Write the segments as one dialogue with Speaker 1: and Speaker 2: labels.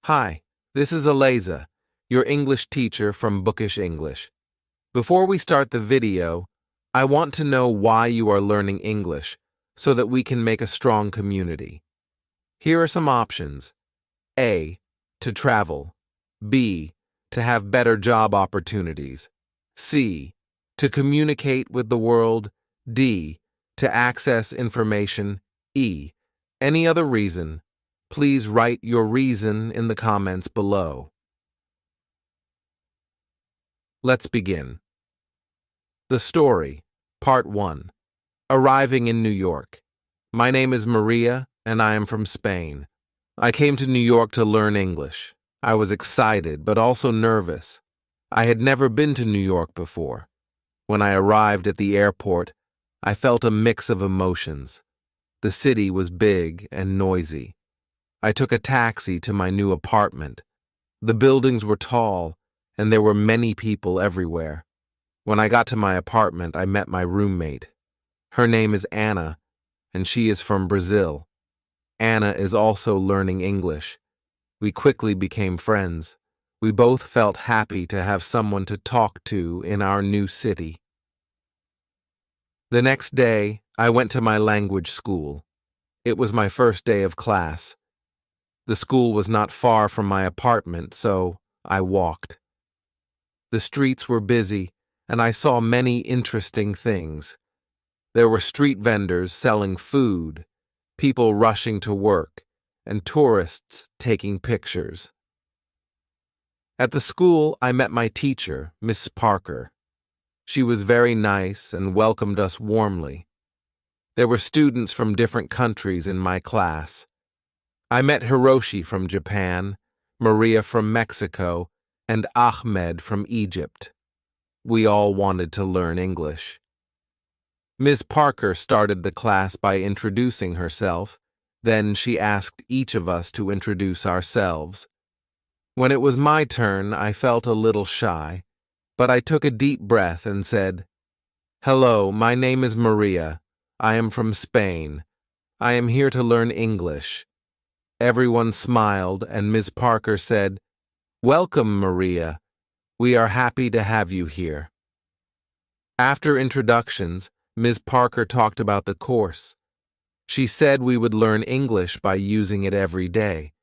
Speaker 1: Hi, this is Eliza, your English teacher from Bookish English. Before we start the video, I want to know why you are learning English so that we can make a strong community. Here are some options. A. To travel. B. To have better job opportunities. C. To communicate with the world. D. To access information. E. Any other reason? Please write your reason in the comments below. Let's begin. The story, Part 1. Arriving in New York. My name is Maria, and I am from Spain. I came to New York to learn English. I was excited, but also nervous. I had never been to New York before. When I arrived at the airport, I felt a mix of emotions. The city was big and noisy. I took a taxi to my new apartment. The buildings were tall, and there were many people everywhere. When I got to my apartment, I met my roommate. Her name is Anna, and she is from Brazil. Anna is also learning English. We quickly became friends. We both felt happy to have someone to talk to in our new city. The next day, I went to my language school. It was my first day of class. The school was not far from my apartment, so I walked. The streets were busy, and I saw many interesting things. There were street vendors selling food, people rushing to work, and tourists taking pictures. At the school, I met my teacher, Miss Parker. She was very nice and welcomed us warmly. There were students from different countries in my class. I met Hiroshi from Japan, Maria from Mexico, and Ahmed from Egypt. We all wanted to learn English. Ms. Parker started the class by introducing herself. Then she asked each of us to introduce ourselves. When it was my turn, I felt a little shy, but I took a deep breath and said, "Hello, my name is Maria. I am from Spain. I am here to learn English." Everyone smiled, and Ms. Parker said, "Welcome, Maria. We are happy to have you here." After introductions, Ms. Parker talked about the course. She said we would learn English by using it every day.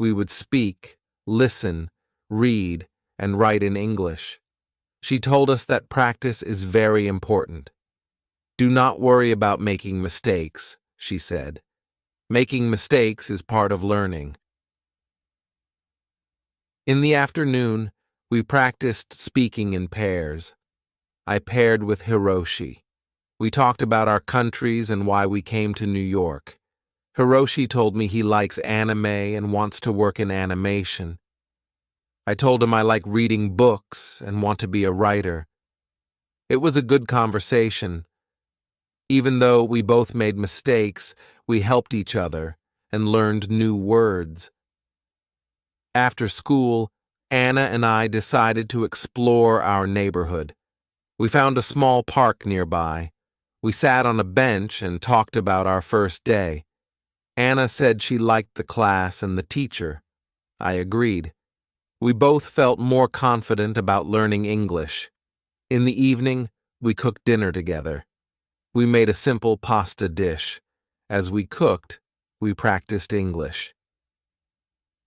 Speaker 1: We would speak, listen, read, and write in English. She told us that practice is very important. "Do not worry about making mistakes," she said. "Making mistakes is part of learning." In the afternoon, we practiced speaking in pairs. I paired with Hiroshi. We talked about our countries and why we came to New York. Hiroshi told me he likes anime and wants to work in animation. I told him I like reading books and want to be a writer. It was a good conversation. Even though we both made mistakes, we helped each other and learned new words. After school, Anna and I decided to explore our neighborhood. We found a small park nearby. We sat on a bench and talked about our first day. Anna said she liked the class and the teacher. I agreed. We both felt more confident about learning English. In the evening, we cooked dinner together. We made a simple pasta dish. As we cooked, we practiced English.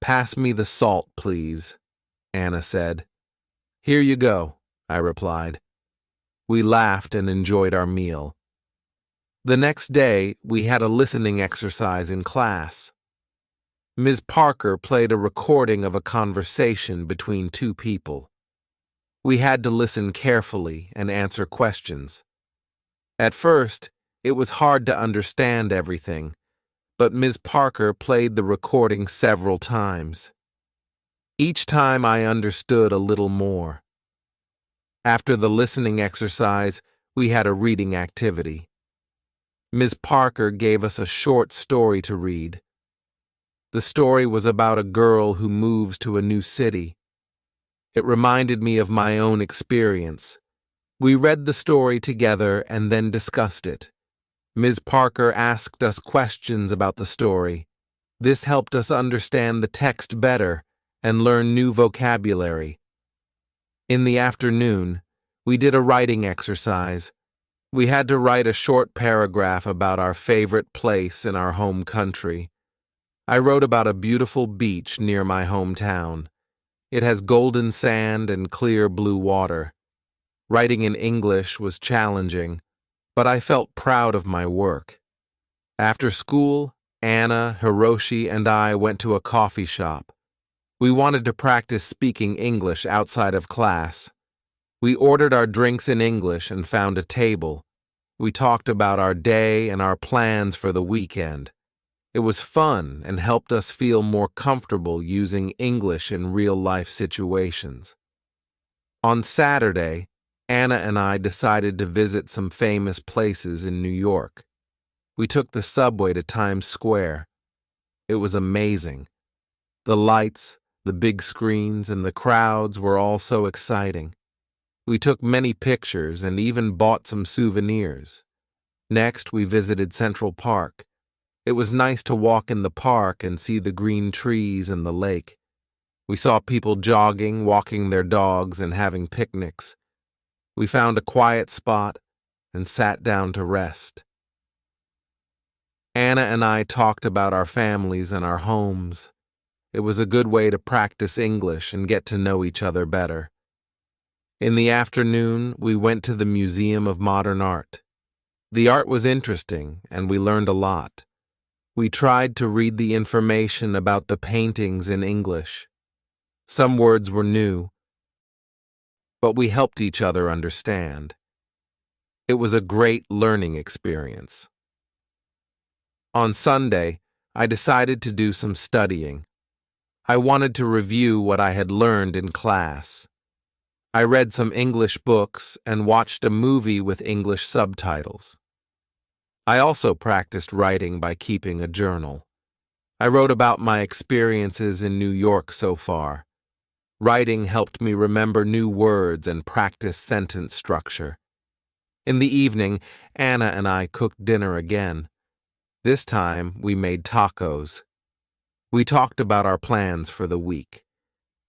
Speaker 1: "Pass me the salt, please," Anna said. "Here you go," I replied. We laughed and enjoyed our meal. The next day, we had a listening exercise in class. Ms. Parker played a recording of a conversation between two people. We had to listen carefully and answer questions. At first, it was hard to understand everything, but Ms. Parker played the recording several times. Each time I understood a little more. After the listening exercise, we had a reading activity. Ms. Parker gave us a short story to read. The story was about a girl who moves to a new city. It reminded me of my own experience. We read the story together and then discussed it. Ms. Parker asked us questions about the story. This helped us understand the text better and learn new vocabulary. In the afternoon, we did a writing exercise. We had to write a short paragraph about our favorite place in our home country. I wrote about a beautiful beach near my hometown. It has golden sand and clear blue water. Writing in English was challenging, but I felt proud of my work. After school, Anna, Hiroshi, and I went to a coffee shop. We wanted to practice speaking English outside of class. We ordered our drinks in English and found a table. We talked about our day and our plans for the weekend. It was fun and helped us feel more comfortable using English in real-life situations. On Saturday, Anna and I decided to visit some famous places in New York. We took the subway to Times Square. It was amazing. The lights, the big screens, and the crowds were all so exciting. We took many pictures and even bought some souvenirs. Next, we visited Central Park. It was nice to walk in the park and see the green trees and the lake. We saw people jogging, walking their dogs, and having picnics. We found a quiet spot and sat down to rest. Anna and I talked about our families and our homes. It was a good way to practice English and get to know each other better. In the afternoon, we went to the Museum of Modern Art. The art was interesting, and we learned a lot. We tried to read the information about the paintings in English. Some words were new, but we helped each other understand. It was a great learning experience. On Sunday, I decided to do some studying. I wanted to review what I had learned in class. I read some English books and watched a movie with English subtitles. I also practiced writing by keeping a journal. I wrote about my experiences in New York so far. Writing helped me remember new words and practice sentence structure. In the evening, Anna and I cooked dinner again. This time, we made tacos. We talked about our plans for the week.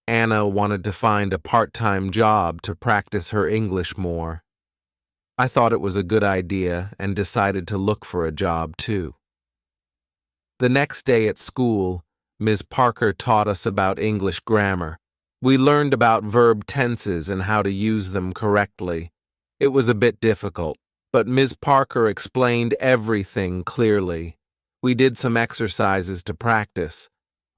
Speaker 1: Anna wanted to find a part-time job to practice her English more. I thought it was a good idea and decided to look for a job too. The next day at school, Ms. Parker taught us about English grammar. We learned about verb tenses and how to use them correctly. It was a bit difficult, but Ms. Parker explained everything clearly. We did some exercises to practice.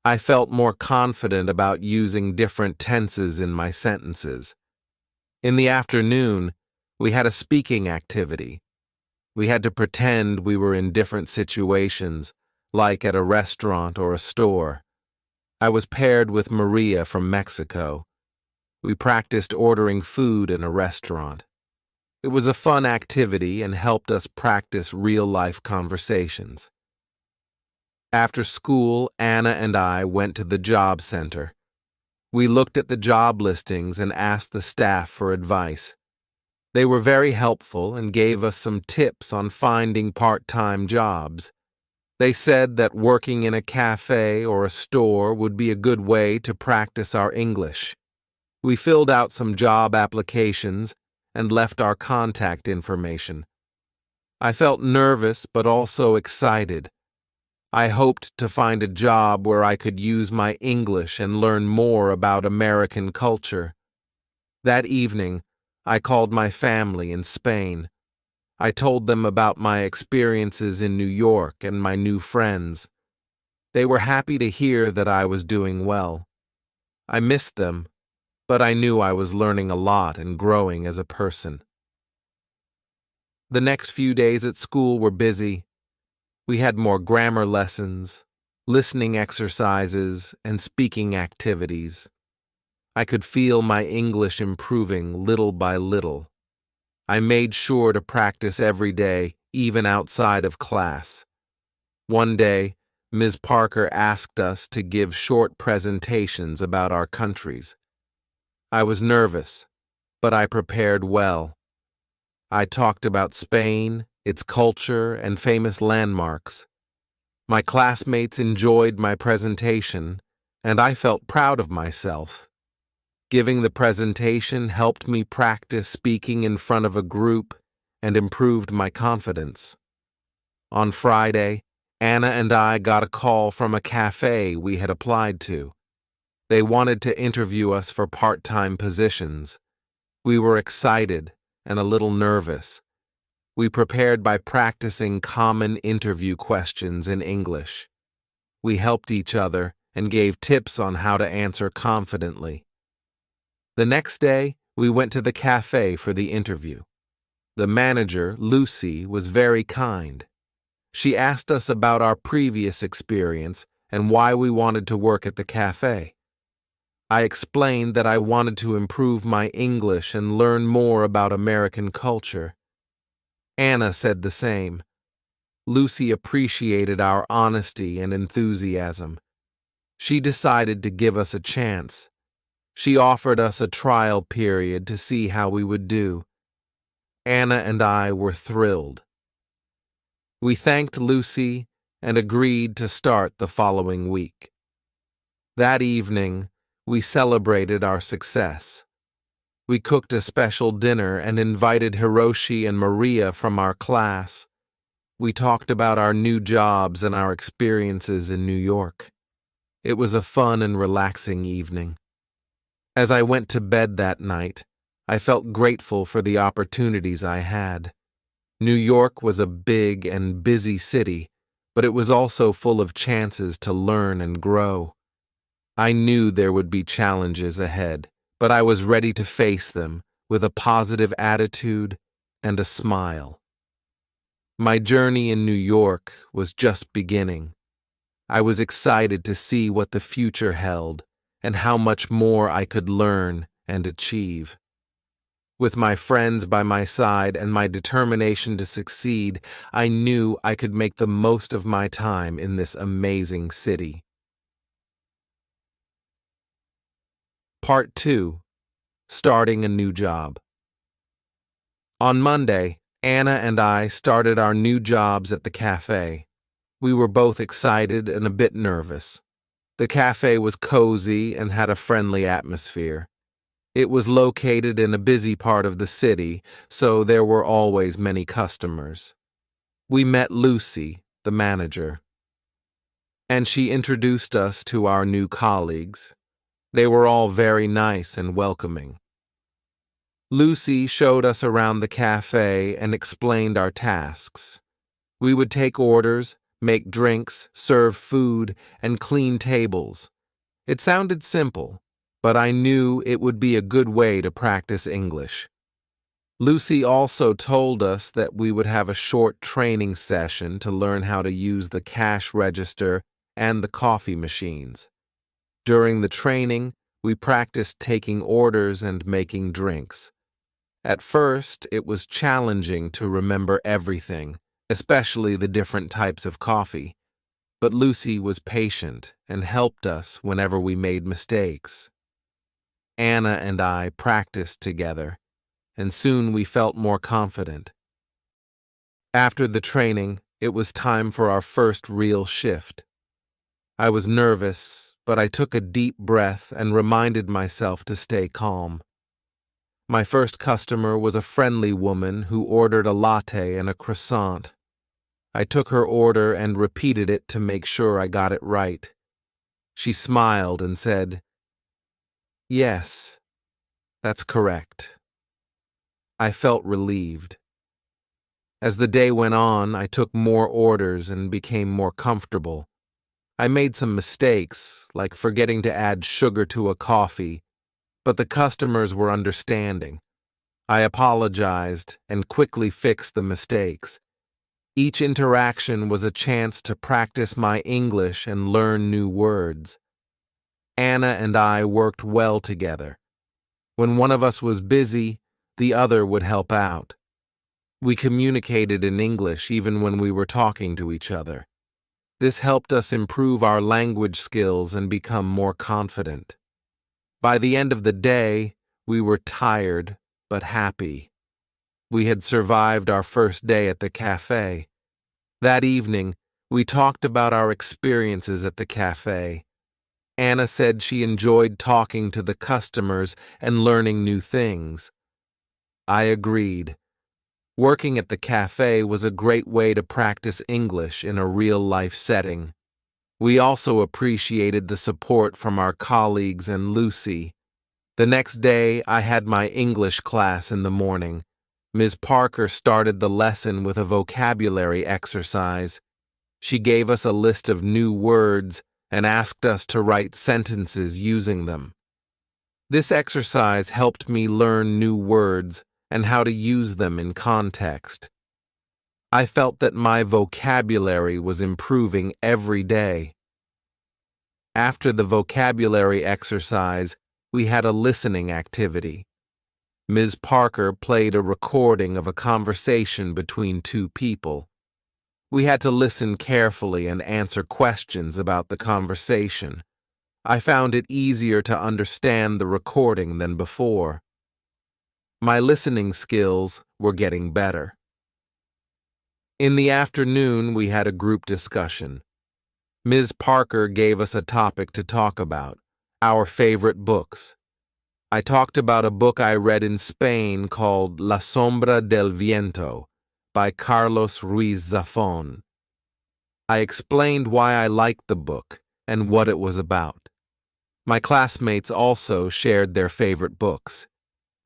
Speaker 1: I felt more confident about using different tenses in my sentences. In the afternoon, we had a speaking activity. We had to pretend we were in different situations, like at a restaurant or a store. I was paired with Maria from Mexico. We practiced ordering food in a restaurant. It was a fun activity and helped us practice real-life conversations. After school, Anna and I went to the job center. We looked at the job listings and asked the staff for advice. They were very helpful and gave us some tips on finding part-time jobs. They said that working in a cafe or a store would be a good way to practice our English. We filled out some job applications and left our contact information. I felt nervous but also excited. I hoped to find a job where I could use my English and learn more about American culture. That evening, I called my family in Spain. I told them about my experiences in New York and my new friends. They were happy to hear that I was doing well. I missed them, but I knew I was learning a lot and growing as a person. The next few days at school were busy. We had more grammar lessons, listening exercises, and speaking activities. I could feel my English improving little by little. I made sure to practice every day, even outside of class. One day, Ms. Parker asked us to give short presentations about our countries. I was nervous, but I prepared well. I talked about Spain, its culture, and famous landmarks. My classmates enjoyed my presentation, and I felt proud of myself. Giving the presentation helped me practice speaking in front of a group and improved my confidence. On Friday, Anna and I got a call from a cafe we had applied to. They wanted to interview us for part-time positions. We were excited and a little nervous. We prepared by practicing common interview questions in English. We helped each other and gave tips on how to answer confidently. The next day, we went to the cafe for the interview. The manager, Lucy, was very kind. She asked us about our previous experience and why we wanted to work at the cafe. I explained that I wanted to improve my English and learn more about American culture. Anna said the same. Lucy appreciated our honesty and enthusiasm. She decided to give us a chance. She offered us a trial period to see how we would do. Anna and I were thrilled. We thanked Lucy and agreed to start the following week. That evening, we celebrated our success. We cooked a special dinner and invited Hiroshi and Maria from our class. We talked about our new jobs and our experiences in New York. It was a fun and relaxing evening. As I went to bed that night, I felt grateful for the opportunities I had. New York was a big and busy city, but it was also full of chances to learn and grow. I knew there would be challenges ahead, but I was ready to face them with a positive attitude and a smile. My journey in New York was just beginning. I was excited to see what the future held and how much more I could learn and achieve. With my friends by my side and my determination to succeed, I knew I could make the most of my time in this amazing city. Part 2. Starting a new job. On Monday, Anna and I started our new jobs at the cafe. We were both excited and a bit nervous. The cafe was cozy and had a friendly atmosphere. It was located in a busy part of the city, so there were always many customers. We met Lucy, the manager, and she introduced us to our new colleagues. They were all very nice and welcoming. Lucy showed us around the cafe and explained our tasks. We would take orders, make drinks, serve food, and clean tables. It sounded simple, but I knew it would be a good way to practice English. Lucy also told us that we would have a short training session to learn how to use the cash register and the coffee machines. During the training, we practiced taking orders and making drinks. At first, it was challenging to remember everything, especially the different types of coffee. But Lucy was patient and helped us whenever we made mistakes. Anna and I practiced together, and soon we felt more confident. After the training, it was time for our first real shift. I was nervous, but I took a deep breath and reminded myself to stay calm. My first customer was a friendly woman who ordered a latte and a croissant. I took her order and repeated it to make sure I got it right. She smiled and said, "Yes, that's correct." I felt relieved. As the day went on, I took more orders and became more comfortable. I made some mistakes, like forgetting to add sugar to a coffee, but the customers were understanding. I apologized and quickly fixed the mistakes. Each interaction was a chance to practice my English and learn new words. Anna and I worked well together. When one of us was busy, the other would help out. We communicated in English even when we were talking to each other. This helped us improve our language skills and become more confident. By the end of the day, we were tired but happy. We had survived our first day at the cafe. That evening, we talked about our experiences at the cafe. Anna said she enjoyed talking to the customers and learning new things. I agreed. Working at the cafe was a great way to practice English in a real-life setting. We also appreciated the support from our colleagues and Lucy. The next day, I had my English class in the morning. Ms. Parker started the lesson with a vocabulary exercise. She gave us a list of new words and asked us to write sentences using them. This exercise helped me learn new words and how to use them in context. I felt that my vocabulary was improving every day. After the vocabulary exercise, we had a listening activity. Ms. Parker played a recording of a conversation between two people. We had to listen carefully and answer questions about the conversation. I found it easier to understand the recording than before. My listening skills were getting better. In the afternoon, we had a group discussion. Ms. Parker gave us a topic to talk about, our favorite books. I talked about a book I read in Spain called La Sombra del Viento by Carlos Ruiz Zafón. I explained why I liked the book and what it was about. My classmates also shared their favorite books.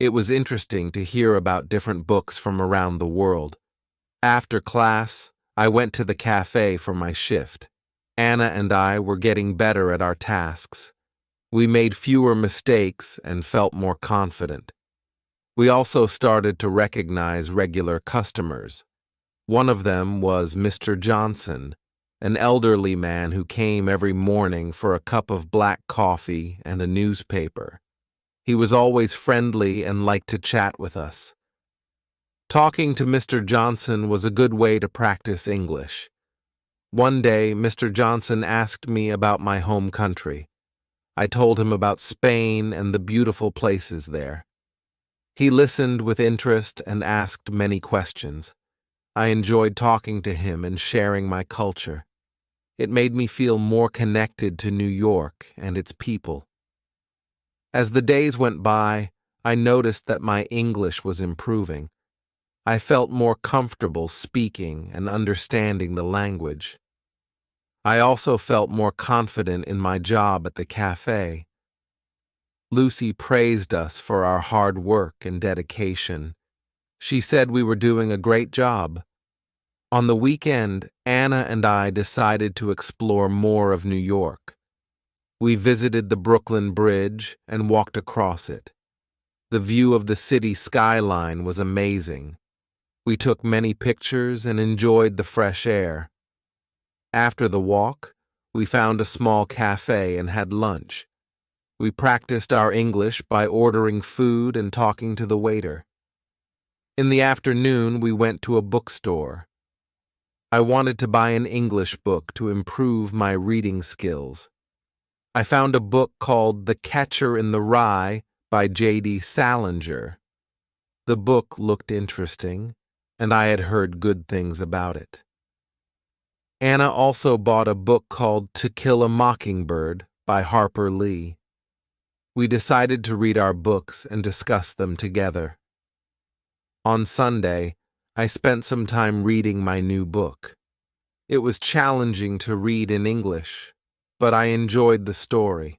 Speaker 1: It was interesting to hear about different books from around the world. After class, I went to the cafe for my shift. Anna and I were getting better at our tasks. We made fewer mistakes and felt more confident. We also started to recognize regular customers. One of them was Mr. Johnson, an elderly man who came every morning for a cup of black coffee and a newspaper. He was always friendly and liked to chat with us. Talking to Mr. Johnson was a good way to practice English. One day, Mr. Johnson asked me about my home country. I told him about Spain and the beautiful places there. He listened with interest and asked many questions. I enjoyed talking to him and sharing my culture. It made me feel more connected to New York and its people. As the days went by, I noticed that my English was improving. I felt more comfortable speaking and understanding the language. I also felt more confident in my job at the cafe. Lucy praised us for our hard work and dedication. She said we were doing a great job. On the weekend, Anna and I decided to explore more of New York. We visited the Brooklyn Bridge and walked across it. The view of the city skyline was amazing. We took many pictures and enjoyed the fresh air. After the walk, we found a small cafe and had lunch. We practiced our English by ordering food and talking to the waiter. In the afternoon, we went to a bookstore. I wanted to buy an English book to improve my reading skills. I found a book called The Catcher in the Rye by J.D. Salinger. The book looked interesting, and I had heard good things about it. Anna also bought a book called To Kill a Mockingbird by Harper Lee. We decided to read our books and discuss them together. On Sunday, I spent some time reading my new book. It was challenging to read in English, but I enjoyed the story.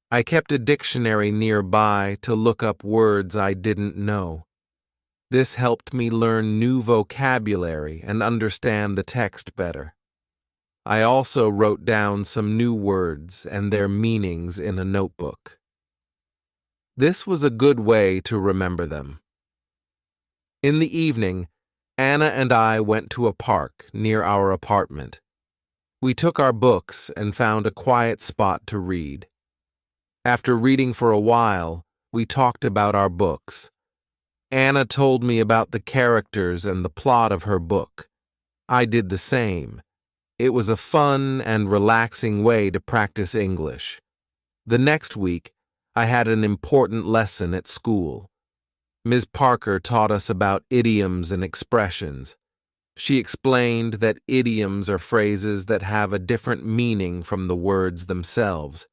Speaker 1: I kept a dictionary nearby to look up words I didn't know. This helped me learn new vocabulary and understand the text better. I also wrote down some new words and their meanings in a notebook. This was a good way to remember them. In the evening, Anna and I went to a park near our apartment. We took our books and found a quiet spot to read. After reading for a while, we talked about our books. Anna told me about the characters and the plot of her book. I did the same. It was a fun and relaxing way to practice English. The next week, I had an important lesson at school. Ms. Parker taught us about idioms and expressions. She explained that idioms are phrases that have a different meaning from the words themselves.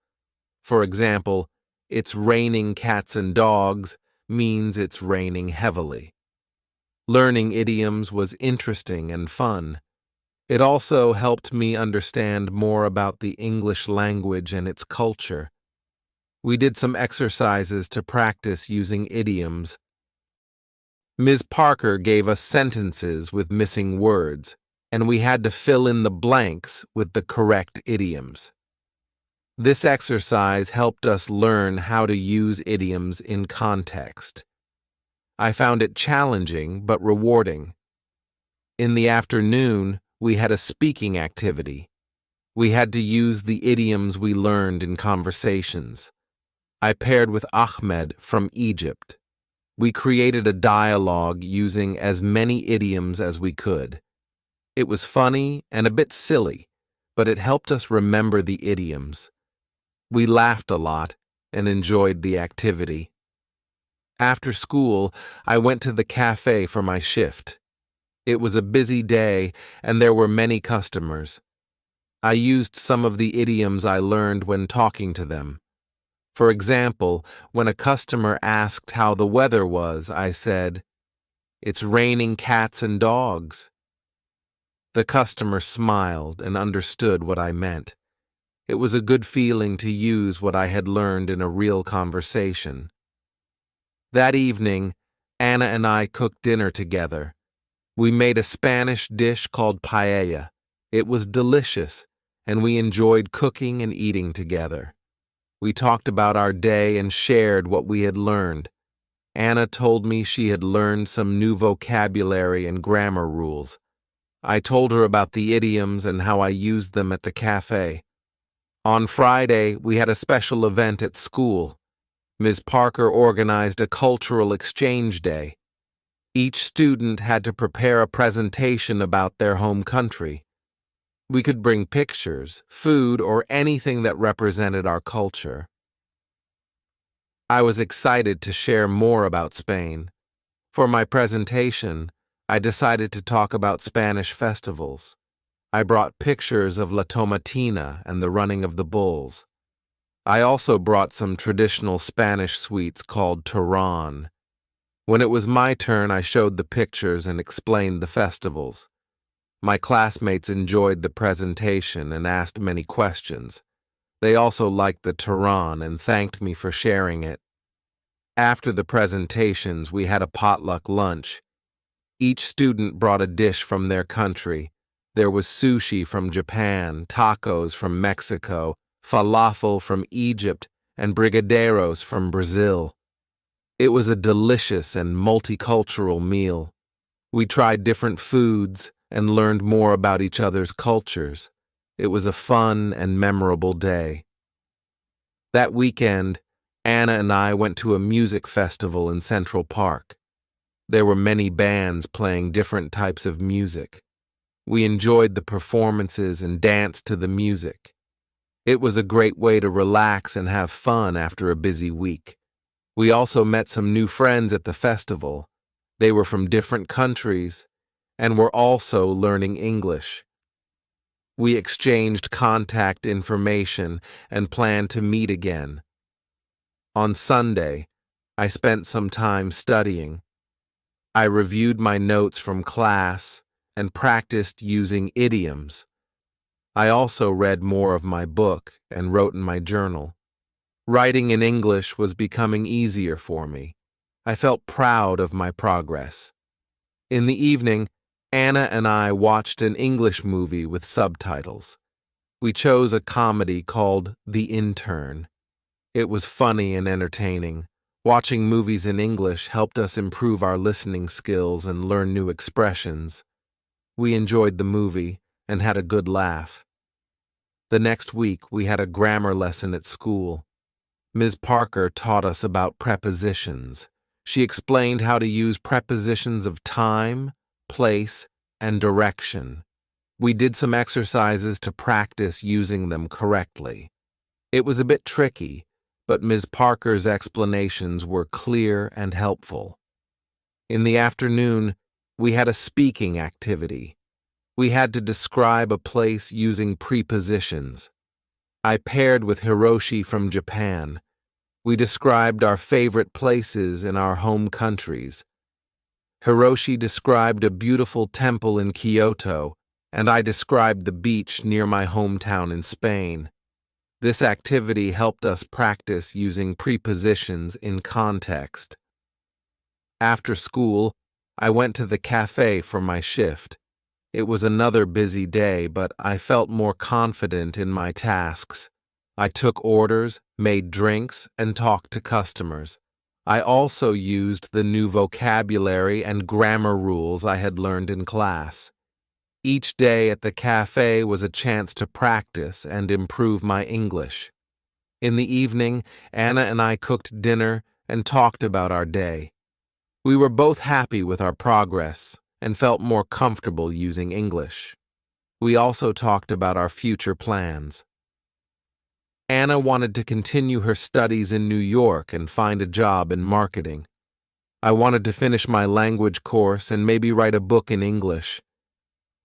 Speaker 1: For example, "It's raining cats and dogs" means it's raining heavily. Learning idioms was interesting and fun. It also helped me understand more about the English language and its culture. We did some exercises to practice using idioms. Ms. Parker gave us sentences with missing words, and we had to fill in the blanks with the correct idioms. This exercise helped us learn how to use idioms in context. I found it challenging but rewarding. In the afternoon, we had a speaking activity. We had to use the idioms we learned in conversations. I paired with Ahmed from Egypt. We created a dialogue using as many idioms as we could. It was funny and a bit silly, but it helped us remember the idioms. We laughed a lot and enjoyed the activity. After school, I went to the cafe for my shift. It was a busy day, and there were many customers. I used some of the idioms I learned when talking to them. For example, when a customer asked how the weather was, I said, "It's raining cats and dogs." The customer smiled and understood what I meant. It was a good feeling to use what I had learned in a real conversation. That evening, Anna and I cooked dinner together. We made a Spanish dish called paella. It was delicious, and we enjoyed cooking and eating together. We talked about our day and shared what we had learned. Anna told me she had learned some new vocabulary and grammar rules. I told her about the idioms and how I used them at the cafe. On Friday, we had a special event at school. Ms. Parker organized a cultural exchange day. Each student had to prepare a presentation about their home country. We could bring pictures, food, or anything that represented our culture. I was excited to share more about Spain. For my presentation, I decided to talk about Spanish festivals. I brought pictures of La Tomatina and the running of the bulls. I also brought some traditional Spanish sweets called turrón. When it was my turn, I showed the pictures and explained the festivals. My classmates enjoyed the presentation and asked many questions. They also liked the turrón and thanked me for sharing it. After the presentations, we had a potluck lunch. Each student brought a dish from their country. There was sushi from Japan, tacos from Mexico, falafel from Egypt, and brigadeiros from Brazil. It was a delicious and multicultural meal. We tried different foods and learned more about each other's cultures. It was a fun and memorable day. That weekend, Anna and I went to a music festival in Central Park. There were many bands playing different types of music. We enjoyed the performances and danced to the music. It was a great way to relax and have fun after a busy week. We also met some new friends at the festival. They were from different countries and were also learning English. We exchanged contact information and planned to meet again. On Sunday, I spent some time studying. I reviewed my notes from class and practiced using idioms. I also read more of my book and wrote in my journal. Writing in English was becoming easier for me. I felt proud of my progress. In the evening, Anna and I watched an English movie with subtitles. We chose a comedy called The Intern. It was funny and entertaining. Watching movies in English helped us improve our listening skills and learn new expressions. We enjoyed the movie and had a good laugh. The next week, we had a grammar lesson at school. Ms. Parker taught us about prepositions. She explained how to use prepositions of time, place, and direction. We did some exercises to practice using them correctly. It was a bit tricky, but Ms. Parker's explanations were clear and helpful. In the afternoon, we had a speaking activity. We had to describe a place using prepositions. I paired with Hiroshi from Japan. We described our favorite places in our home countries. Hiroshi described a beautiful temple in Kyoto, and I described the beach near my hometown in Spain. This activity helped us practice using prepositions in context. After school, I went to the cafe for my shift. It was another busy day, but I felt more confident in my tasks. I took orders, made drinks, and talked to customers. I also used the new vocabulary and grammar rules I had learned in class. Each day at the cafe was a chance to practice and improve my English. In the evening, Anna and I cooked dinner and talked about our day. We were both happy with our progress and felt more comfortable using English. We also talked about our future plans. Anna wanted to continue her studies in New York and find a job in marketing. I wanted to finish my language course and maybe write a book in English.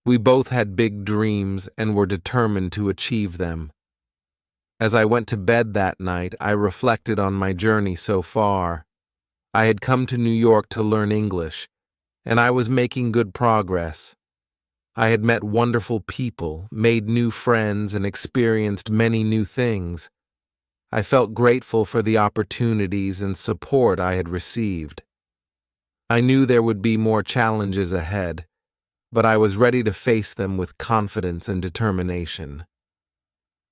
Speaker 1: We both had big dreams and were determined to achieve them. As I went to bed that night, I reflected on my journey so far. I had come to New York to learn English, and I was making good progress. I had met wonderful people, made new friends, and experienced many new things. I felt grateful for the opportunities and support I had received. I knew there would be more challenges ahead, but I was ready to face them with confidence and determination.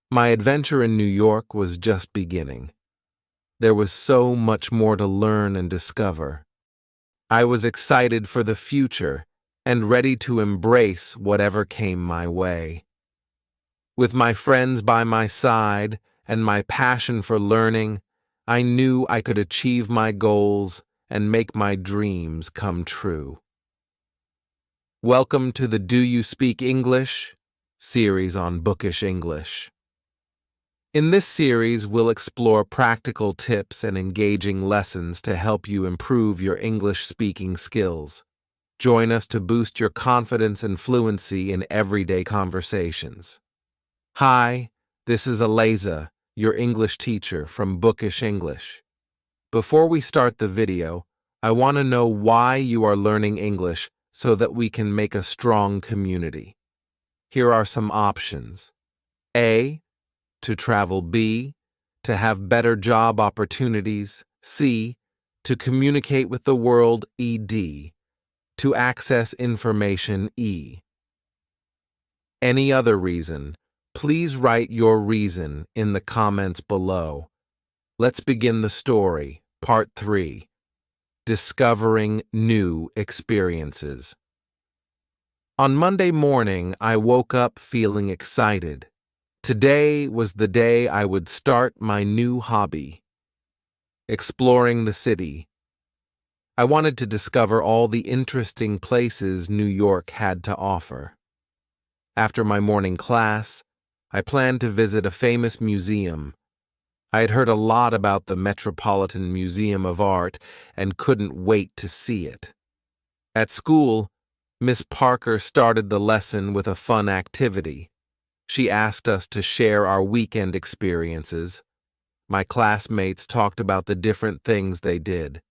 Speaker 1: My adventure in New York was just beginning. There was so much more to learn and discover. I was excited for the future and ready to embrace whatever came my way. With my friends by my side and my passion for learning, I knew I could achieve my goals and make my dreams come true. Welcome to the Do You Speak English series on Bookish English. In this series, we'll explore practical tips and engaging lessons to help you improve your English speaking skills. Join us to boost your confidence and fluency in everyday conversations. Hi, this is Eliza, your English teacher from Bookish English. Before we start the video, I want to know why you are learning English so that we can make a strong community. Here are some options. A. To travel. B. To have better job opportunities. C. To communicate with the world. ED. To access information. E. Any other reason, please write your reason in the comments below. Let's begin the story, Part 3. Discovering New Experiences. On Monday morning, I woke up feeling excited. Today was the day I would start my new hobby, exploring the city. I wanted to discover all the interesting places New York had to offer. After my morning class, I planned to visit a famous museum. I had heard a lot about the Metropolitan Museum of Art and couldn't wait to see it. At school, Miss Parker started the lesson with a fun activity. She asked us to share our weekend experiences. My classmates talked about the different things they did.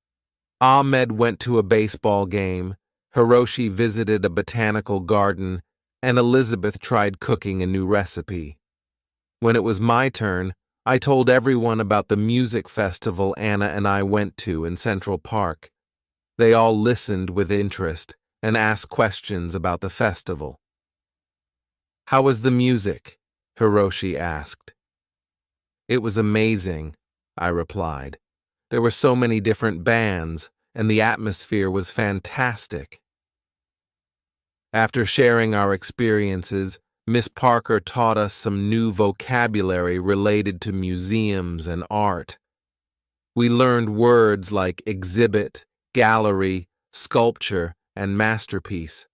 Speaker 1: Ahmed went to a baseball game, Hiroshi visited a botanical garden, and Elizabeth tried cooking a new recipe. When it was my turn, I told everyone about the music festival Anna and I went to in Central Park. They all listened with interest and asked questions about the festival. "How was the music?" Hiroshi asked. "It was amazing," I replied. "There were so many different bands, and the atmosphere was fantastic." After sharing our experiences, Miss Parker taught us some new vocabulary related to museums and art. We learned words like exhibit, gallery, sculpture, and masterpiece.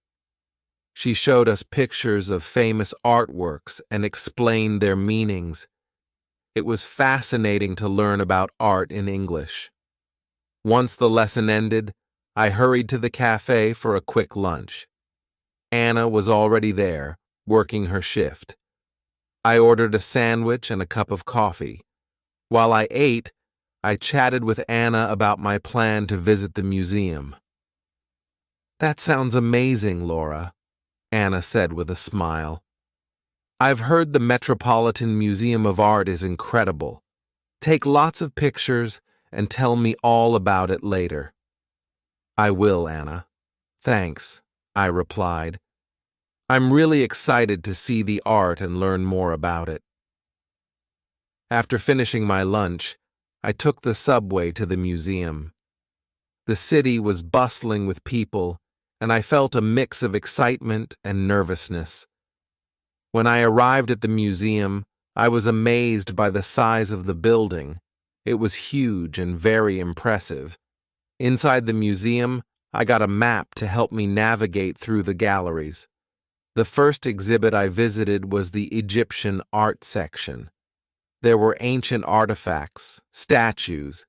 Speaker 1: She showed us pictures of famous artworks and explained their meanings. It was fascinating to learn about art in English. Once the lesson ended, I hurried to the cafe for a quick lunch. Anna was already there, working her shift. I ordered a sandwich and a cup of coffee. While I ate, I chatted with Anna about my plan to visit the museum. "That sounds amazing, Laura," Anna said with a smile. "I've heard the Metropolitan Museum of Art is incredible. Take lots of pictures and tell me all about it later." "I will, Anna." "Thanks," I replied. "I'm really excited to see the art and learn more about it." After finishing my lunch, I took the subway to the museum. The city was bustling with people, and I felt a mix of excitement and nervousness. When I arrived at the museum, I was amazed by the size of the building. It was huge and very impressive. Inside the museum, I got a map to help me navigate through the galleries. The first exhibit I visited was the Egyptian art section. There were ancient artifacts, statues,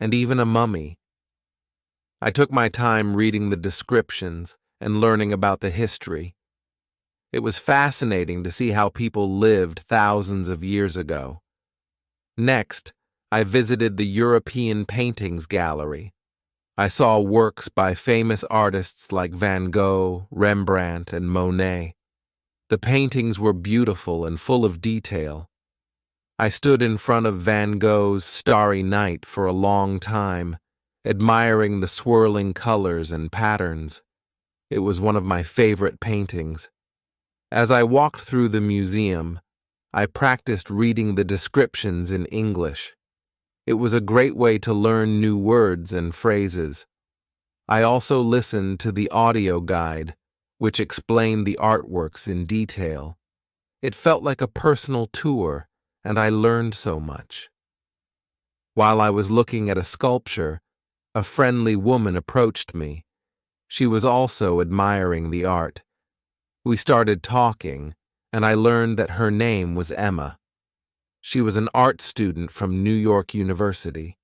Speaker 1: and even a mummy. I took my time reading the descriptions and learning about the history. It was fascinating to see how people lived thousands of years ago. Next, I visited the European Paintings Gallery. I saw works by famous artists like Van Gogh, Rembrandt, and Monet. The paintings were beautiful and full of detail. I stood in front of Van Gogh's Starry Night for a long time, admiring the swirling colors and patterns. It was one of my favorite paintings. As I walked through the museum, I practiced reading the descriptions in English. It was a great way to learn new words and phrases. I also listened to the audio guide, which explained the artworks in detail. It felt like a personal tour, and I learned so much. While I was looking at a sculpture, a friendly woman approached me. She was also admiring the art. We started talking, and I learned that her name was Emma. She was an art student from New York University.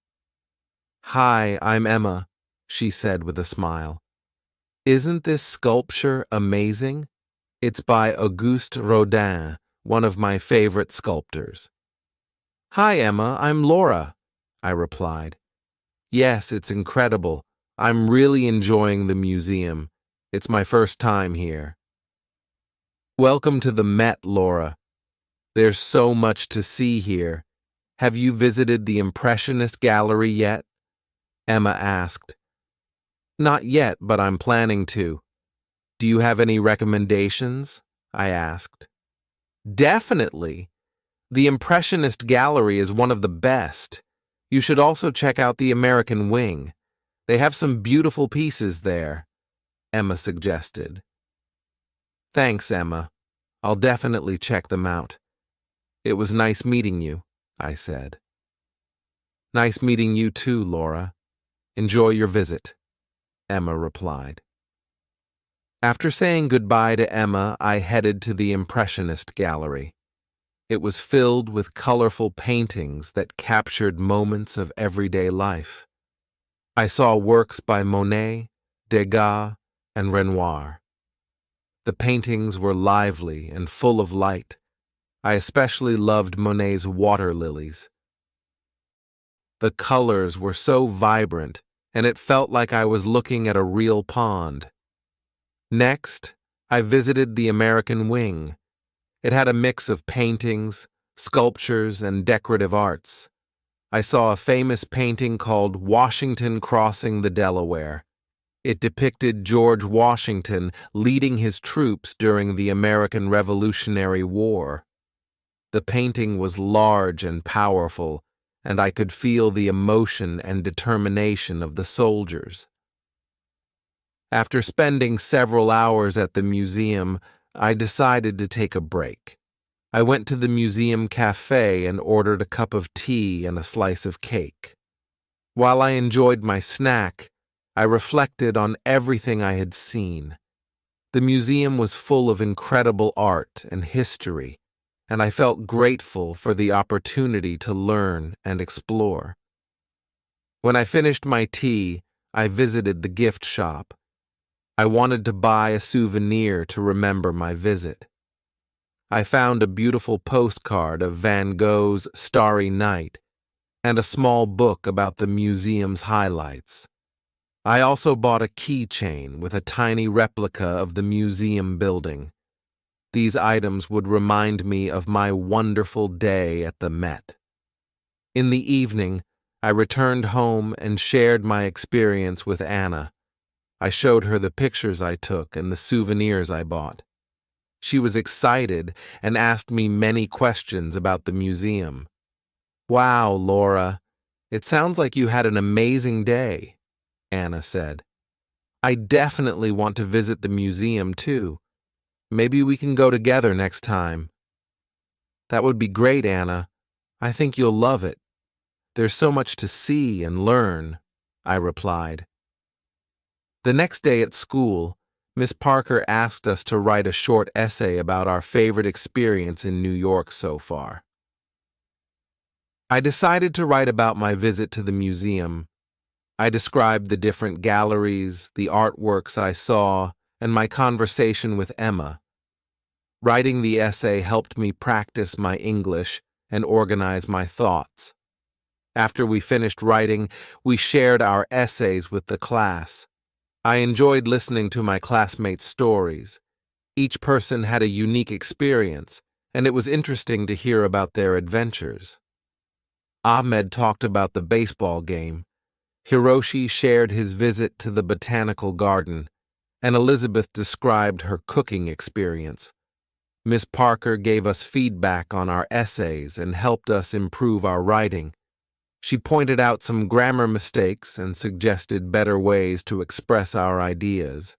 Speaker 1: "Hi, I'm Emma," she said with a smile. "Isn't this sculpture amazing? It's by Auguste Rodin, one of my favorite sculptors." "Hi, Emma, I'm Laura," I replied. "Yes, it's incredible. I'm really enjoying the museum. It's my first time here." "Welcome to the Met, Laura. There's so much to see here. Have you visited the Impressionist Gallery yet?" Emma asked. "Not yet, but I'm planning to." "Do you have any recommendations?" I asked. "Definitely. The Impressionist Gallery is one of the best. You should also check out the American Wing. They have some beautiful pieces there," Emma suggested. "Thanks, Emma. I'll definitely check them out." "It was nice meeting you," I said. "Nice meeting you too, Laura. Enjoy your visit," Emma replied. After saying goodbye to Emma, I headed to the Impressionist Gallery. It was filled with colorful paintings that captured moments of everyday life. I saw works by Monet, Degas, and Renoir. The paintings were lively and full of light. I especially loved Monet's water lilies. The colors were so vibrant, and it felt like I was looking at a real pond. Next, I visited the American Wing. It had a mix of paintings, sculptures, and decorative arts. I saw a famous painting called Washington Crossing the Delaware. It depicted George Washington leading his troops during the American Revolutionary War. The painting was large and powerful, and I could feel the emotion and determination of the soldiers. After spending several hours at the museum, I decided to take a break. I went to the museum cafe and ordered a cup of tea and a slice of cake. While I enjoyed my snack, I reflected on everything I had seen. The museum was full of incredible art and history, and I felt grateful for the opportunity to learn and explore. When I finished my tea, I visited the gift shop. I wanted to buy a souvenir to remember my visit. I found a beautiful postcard of Van Gogh's Starry Night and a small book about the museum's highlights. I also bought a keychain with a tiny replica of the museum building. These items would remind me of my wonderful day at the Met. In the evening, I returned home and shared my experience with Anna. I showed her the pictures I took and the souvenirs I bought. She was excited and asked me many questions about the museum. "Wow, Laura, it sounds like you had an amazing day," Anna said. "I definitely want to visit the museum too. Maybe we can go together next time." "That would be great, Anna. I think you'll love it. There's so much to see and learn," I replied. The next day at school, Miss Parker asked us to write a short essay about our favorite experience in New York so far. I decided to write about my visit to the museum. I described the different galleries, the artworks I saw, and my conversation with Emma. Writing the essay helped me practice my English and organize my thoughts. After we finished writing, we shared our essays with the class. I enjoyed listening to my classmates' stories. Each person had a unique experience, and it was interesting to hear about their adventures. Ahmed talked about the baseball game. Hiroshi shared his visit to the botanical garden, and Elizabeth described her cooking experience. Miss Parker gave us feedback on our essays and helped us improve our writing. She pointed out some grammar mistakes and suggested better ways to express our ideas.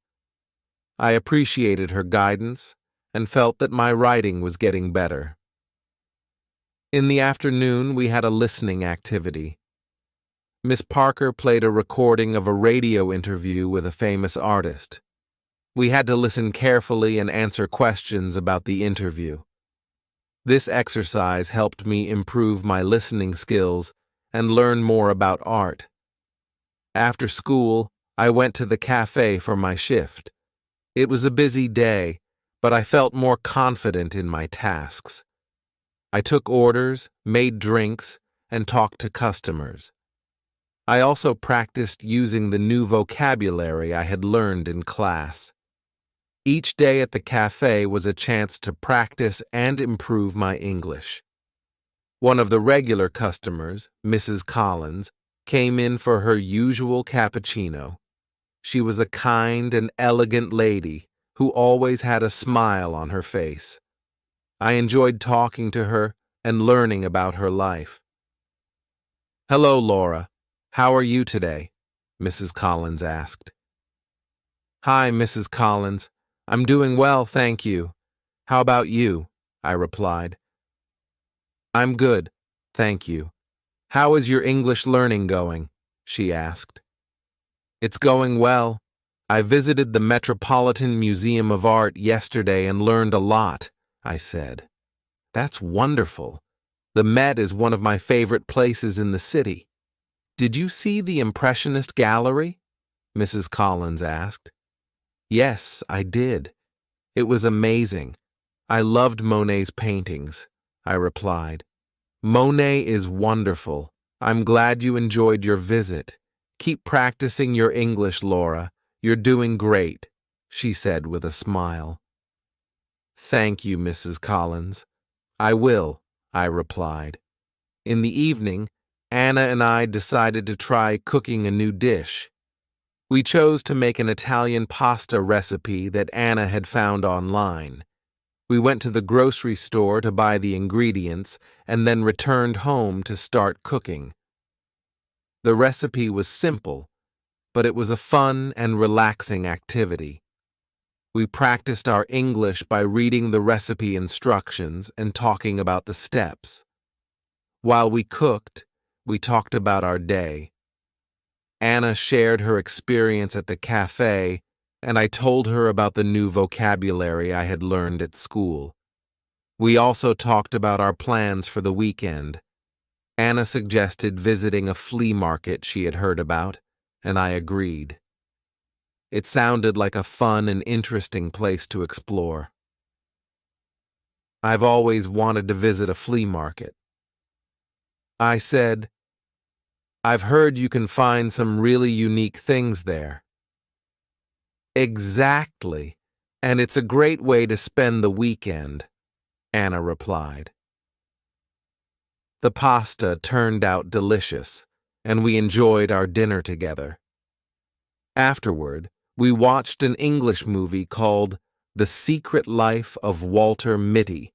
Speaker 1: I appreciated her guidance and felt that my writing was getting better. In the afternoon, we had a listening activity. Miss Parker played a recording of a radio interview with a famous artist. We had to listen carefully and answer questions about the interview. This exercise helped me improve my listening skills and learn more about art. After school, I went to the cafe for my shift. It was a busy day, but I felt more confident in my tasks. I took orders, made drinks, and talked to customers. I also practiced using the new vocabulary I had learned in class. Each day at the cafe was a chance to practice and improve my English. One of the regular customers, Mrs. Collins, came in for her usual cappuccino. She was a kind and elegant lady who always had a smile on her face. I enjoyed talking to her and learning about her life. "Hello, Laura. How are you today?" Mrs. Collins asked. "Hi, Mrs. Collins. I'm doing well, thank you. How about you?" I replied. "I'm good, thank you. How is your English learning going?" she asked. "It's going well. I visited the Metropolitan Museum of Art yesterday and learned a lot," I said. "That's wonderful. The Met is one of my favorite places in the city." "Did you see the Impressionist gallery?" Mrs. Collins asked. "Yes, I did. It was amazing. I loved Monet's paintings," I replied. "Monet is wonderful. I'm glad you enjoyed your visit. Keep practicing your English, Laura. You're doing great," she said with a smile. "Thank you, Mrs. Collins. I will," I replied. In the evening, Anna and I decided to try cooking a new dish. We chose to make an Italian pasta recipe that Anna had found online. We went to the grocery store to buy the ingredients and then returned home to start cooking. The recipe was simple, but it was a fun and relaxing activity. We practiced our English by reading the recipe instructions and talking about the steps. While we cooked, we talked about our day. Anna shared her experience at the cafe, and I told her about the new vocabulary I had learned at school. We also talked about our plans for the weekend. Anna suggested visiting a flea market she had heard about, and I agreed. It sounded like a fun and interesting place to explore. I've always wanted to visit a flea market. I said, I've heard you can find some really unique things there. Exactly, and it's a great way to spend the weekend, Anna replied. The pasta turned out delicious, and we enjoyed our dinner together. Afterward, we watched an English movie called The Secret Life of Walter Mitty.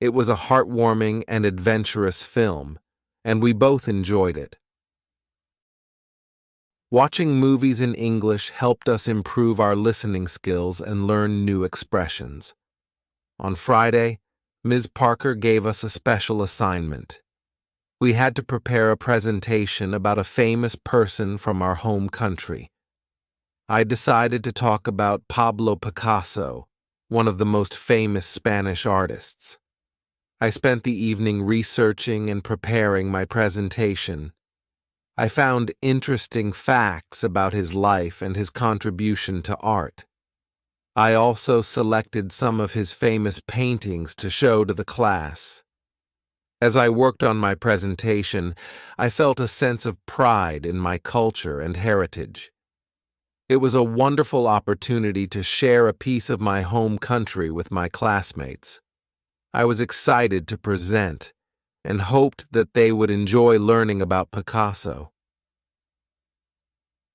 Speaker 1: It was a heartwarming and adventurous film, and we both enjoyed it. Watching movies in English helped us improve our listening skills and learn new expressions. On Friday, Ms. Parker gave us a special assignment. We had to prepare a presentation about a famous person from our home country. I decided to talk about Pablo Picasso, one of the most famous Spanish artists. I spent the evening researching and preparing my presentation. I found interesting facts about his life and his contribution to art. I also selected some of his famous paintings to show to the class. As I worked on my presentation, I felt a sense of pride in my culture and heritage. It was a wonderful opportunity to share a piece of my home country with my classmates. I was excited to present and hoped that they would enjoy learning about Picasso.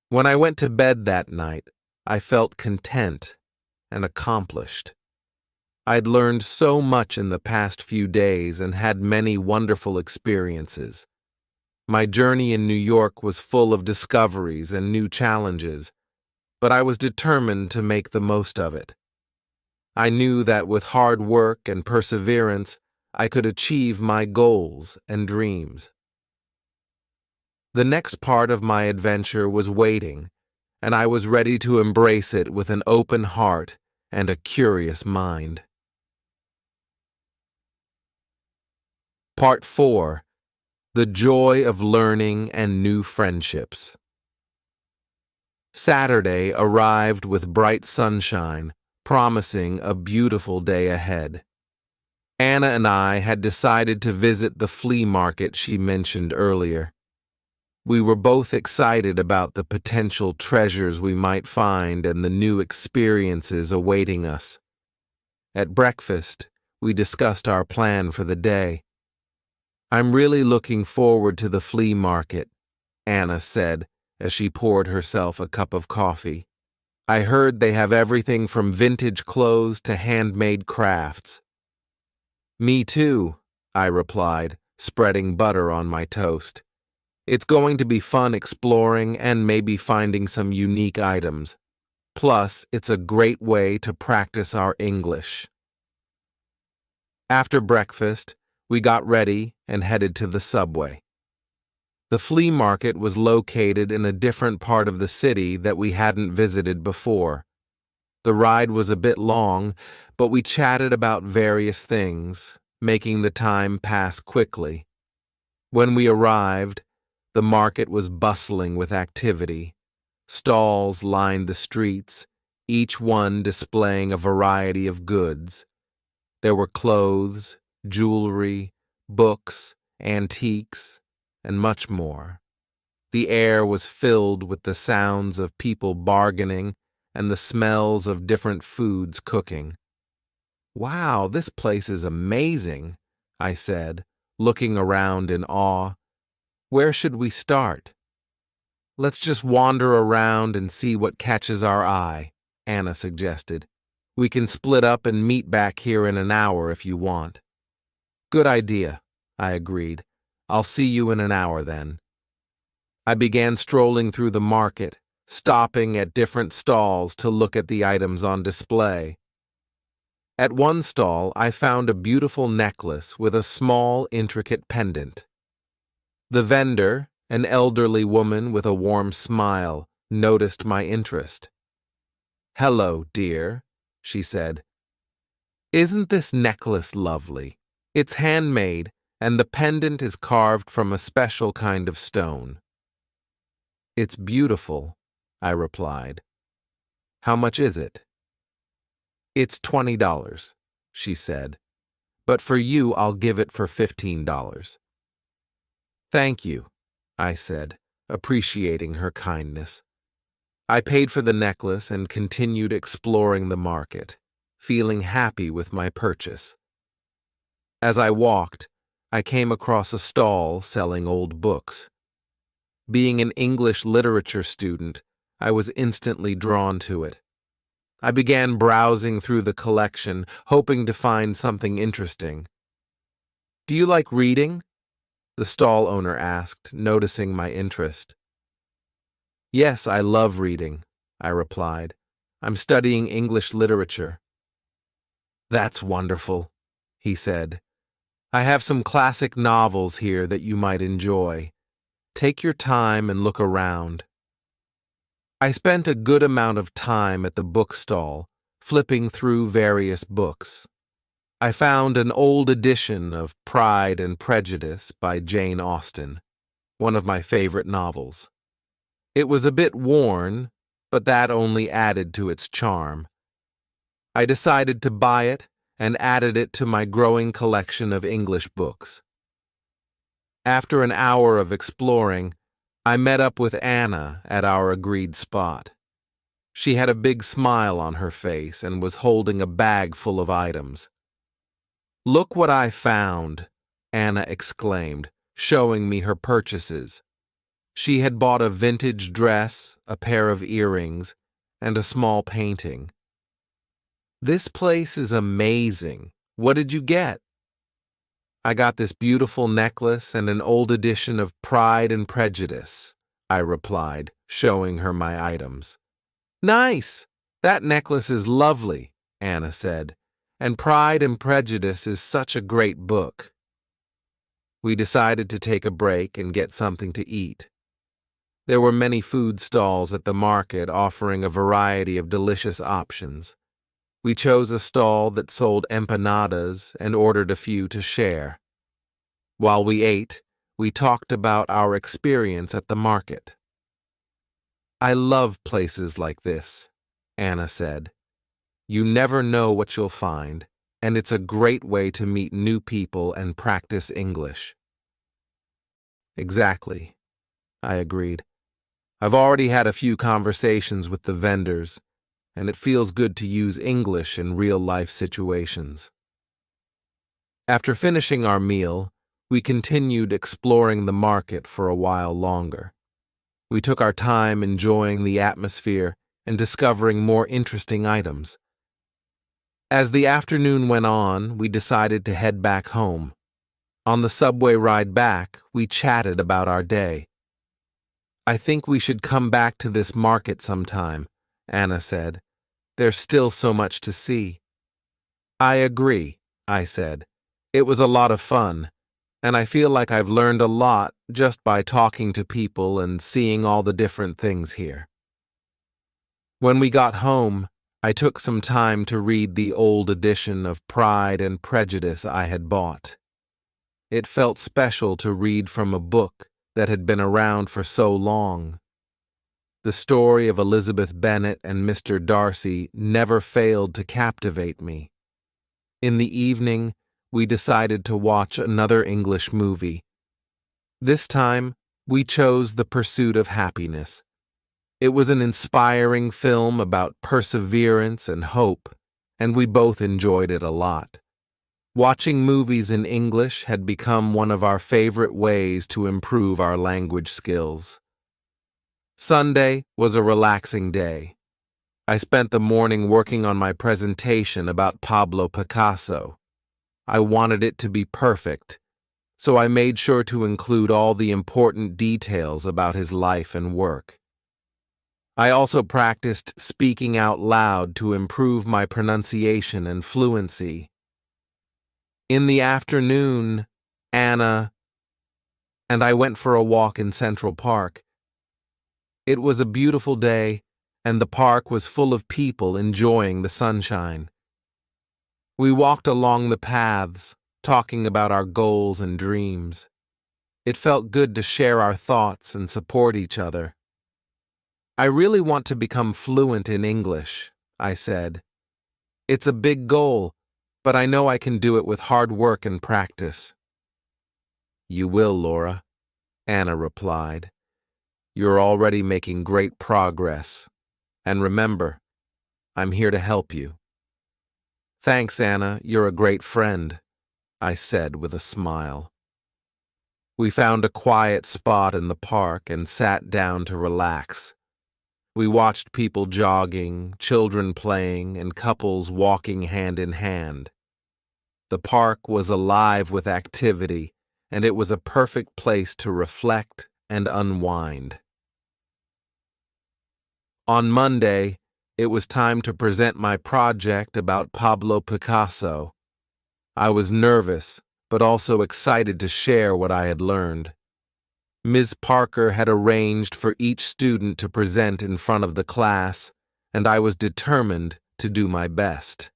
Speaker 1: When I went to bed that night, I felt content and accomplished. I'd learned so much in the past few days and had many wonderful experiences. My journey in New York was full of discoveries and new challenges, but I was determined to make the most of it. I knew that with hard work and perseverance, I could achieve my goals and dreams. The next part of my adventure was waiting, and I was ready to embrace it with an open heart and a curious mind. Part 4. The Joy of Learning and New Friendships. Saturday arrived with bright sunshine, promising a beautiful day ahead. Anna and I had decided to visit the flea market she mentioned earlier. We were both excited about the potential treasures we might find and the new experiences awaiting us. At breakfast, we discussed our plan for the day. "I'm really looking forward to the flea market," Anna said as she poured herself a cup of coffee. "I heard they have everything from vintage clothes to handmade crafts." "Me too," I replied, spreading butter on my toast. "It's going to be fun exploring and maybe finding some unique items. Plus, it's a great way to practice our English." After breakfast, we got ready and headed to the subway. The flea market was located in a different part of the city that we hadn't visited before. The ride was a bit long, but we chatted about various things, making the time pass quickly. When we arrived, the market was bustling with activity. Stalls lined the streets, each one displaying a variety of goods. There were clothes, jewelry, books, antiques, and much more. The air was filled with the sounds of people bargaining and the smells of different foods cooking. "Wow, this place is amazing," I said, looking around in awe. "Where should we start?" "Let's just wander around and see what catches our eye," Anna suggested. "We can split up and meet back here in an hour if you want." "Good idea," I agreed. "I'll see you in an hour then." I began strolling through the market, stopping at different stalls to look at the items on display. At one stall, I found a beautiful necklace with a small, intricate pendant. The vendor, an elderly woman with a warm smile, noticed my interest. "Hello, dear," she said. "Isn't this necklace lovely? It's handmade, and the pendant is carved from a special kind of stone." "It's beautiful," I replied. "How much is it?" "It's $20, she said. but for you I'll give it for $15. Thank you, I said, appreciating her kindness. I paid for the necklace and continued exploring the market, feeling happy with my purchase. As I walked, I came across a stall selling old books. Being an English literature student, I was instantly drawn to it. I began browsing through the collection, hoping to find something interesting. "Do you like reading?" the stall owner asked, noticing my interest. "Yes, I love reading," I replied. "I'm studying English literature." "That's wonderful," he said. "I have some classic novels here that you might enjoy. Take your time and look around." I spent a good amount of time at the bookstall, flipping through various books. I found an old edition of Pride and Prejudice by Jane Austen, one of my favorite novels. It was a bit worn, but that only added to its charm. I decided to buy it and added it to my growing collection of English books. After an hour of exploring, I met up with Anna at our agreed spot. She had a big smile on her face and was holding a bag full of items. "Look what I found," Anna exclaimed, showing me her purchases. She had bought a vintage dress, a pair of earrings, and a small painting. "This place is amazing. What did you get?" "I got this beautiful necklace and an old edition of Pride and Prejudice," I replied, showing her my items. "Nice! That necklace is lovely," Anna said, "and Pride and Prejudice is such a great book." We decided to take a break and get something to eat. There were many food stalls at the market offering a variety of delicious options. We chose a stall that sold empanadas and ordered a few to share. While we ate, we talked about our experience at the market. "I love places like this," Anna said. "You never know what you'll find, and it's a great way to meet new people and practice English." "Exactly," I agreed. "I've already had a few conversations with the vendors, and it feels good to use English in real-life situations." After finishing our meal, we continued exploring the market for a while longer. We took our time enjoying the atmosphere and discovering more interesting items. As the afternoon went on, we decided to head back home. On the subway ride back, we chatted about our day. "I think we should come back to this market sometime," Anna said. "There's still so much to see." "I agree," I said. "It was a lot of fun, and I feel like I've learned a lot just by talking to people and seeing all the different things here." When we got home, I took some time to read the old edition of Pride and Prejudice I had bought. It felt special to read from a book that had been around for so long. The story of Elizabeth Bennet and Mr. Darcy never failed to captivate me. In the evening, we decided to watch another English movie. This time, we chose The Pursuit of Happiness. It was an inspiring film about perseverance and hope, and we both enjoyed it a lot. Watching movies in English had become one of our favorite ways to improve our language skills. Sunday was a relaxing day. I spent the morning working on my presentation about Pablo Picasso. I wanted it to be perfect, so I made sure to include all the important details about his life and work. I also practiced speaking out loud to improve my pronunciation and fluency. In the afternoon, Anna and I went for a walk in Central Park. It was a beautiful day, and the park was full of people enjoying the sunshine. We walked along the paths, talking about our goals and dreams. It felt good to share our thoughts and support each other. "I really want to become fluent in English," I said. "It's a big goal, but I know I can do it with hard work and practice. You will, Laura, Anna replied. You're already making great progress. And remember, I'm here to help you. Thanks, Anna. You're a great friend, I said with a smile. We found a quiet spot in the park and sat down to relax. We watched people jogging, children playing, and couples walking hand in hand. The park was alive with activity, and it was a perfect place to reflect and unwind. On Monday, it was time to present my project about Pablo Picasso. I was nervous, but also excited to share what I had learned. Ms. Parker had arranged for each student to present in front of the class, and I was determined to do my best.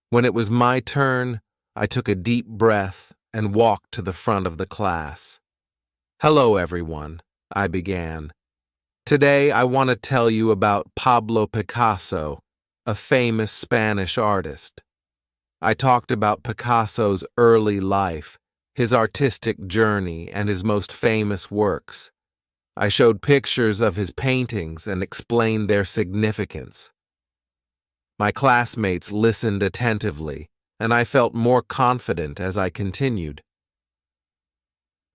Speaker 1: When it was my turn, I took a deep breath and walked to the front of the class. Hello, everyone, I began. Today, I want to tell you about Pablo Picasso, a famous Spanish artist. I talked about Picasso's early life, his artistic journey, and his most famous works. I showed pictures of his paintings and explained their significance. My classmates listened attentively, and I felt more confident as I continued.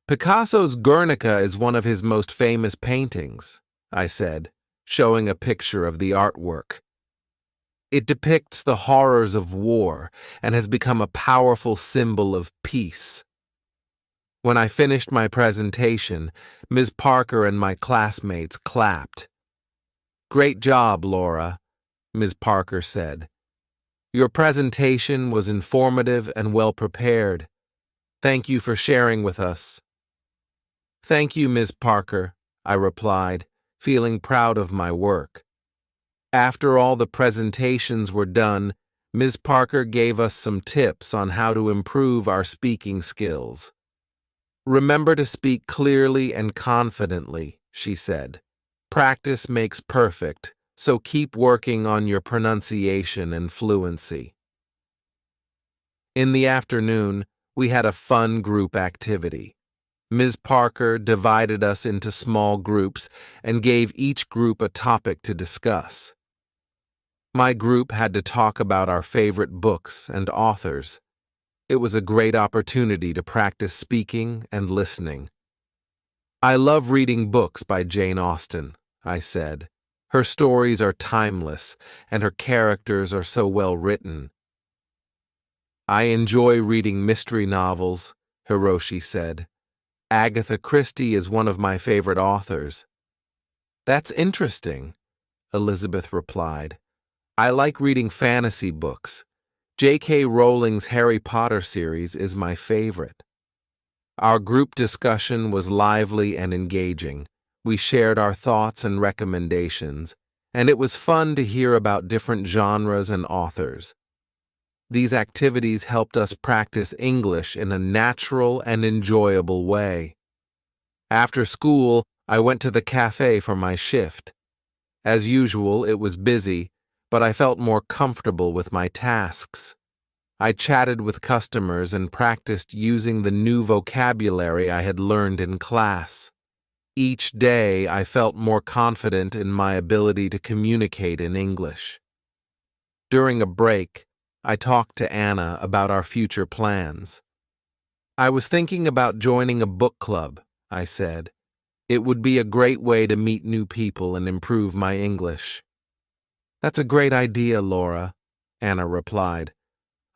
Speaker 1: Picasso's Guernica is one of his most famous paintings, I said, showing a picture of the artwork. It depicts the horrors of war and has become a powerful symbol of peace. When I finished my presentation, Ms. Parker and my classmates clapped. Great job, Laura, Ms. Parker said. Your presentation was informative and well prepared. Thank you for sharing with us. Thank you, Ms. Parker, I replied, feeling proud of my work. After all the presentations were done, Ms. Parker gave us some tips on how to improve our speaking skills. Remember to speak clearly and confidently, she said. Practice makes perfect, so keep working on your pronunciation and fluency. In the afternoon, we had a fun group activity. Ms. Parker divided us into small groups and gave each group a topic to discuss. My group had to talk about our favorite books and authors. It was a great opportunity to practice speaking and listening. I love reading books by Jane Austen, I said. Her stories are timeless, and her characters are so well written. I enjoy reading mystery novels, Hiroshi said. Agatha Christie is one of my favorite authors. That's interesting, Elizabeth replied. I like reading fantasy books. J.K. Rowling's Harry Potter series is my favorite. Our group discussion was lively and engaging. We shared our thoughts and recommendations, and it was fun to hear about different genres and authors. These activities helped us practice English in a natural and enjoyable way. After school, I went to the cafe for my shift. As usual, it was busy, but I felt more comfortable with my tasks. I chatted with customers and practiced using the new vocabulary I had learned in class. Each day, I felt more confident in my ability to communicate in English. During a break, I talked to Anna about our future plans. I was thinking about joining a book club, I said. It would be a great way to meet new people and improve my English. That's a great idea, Laura, Anna replied.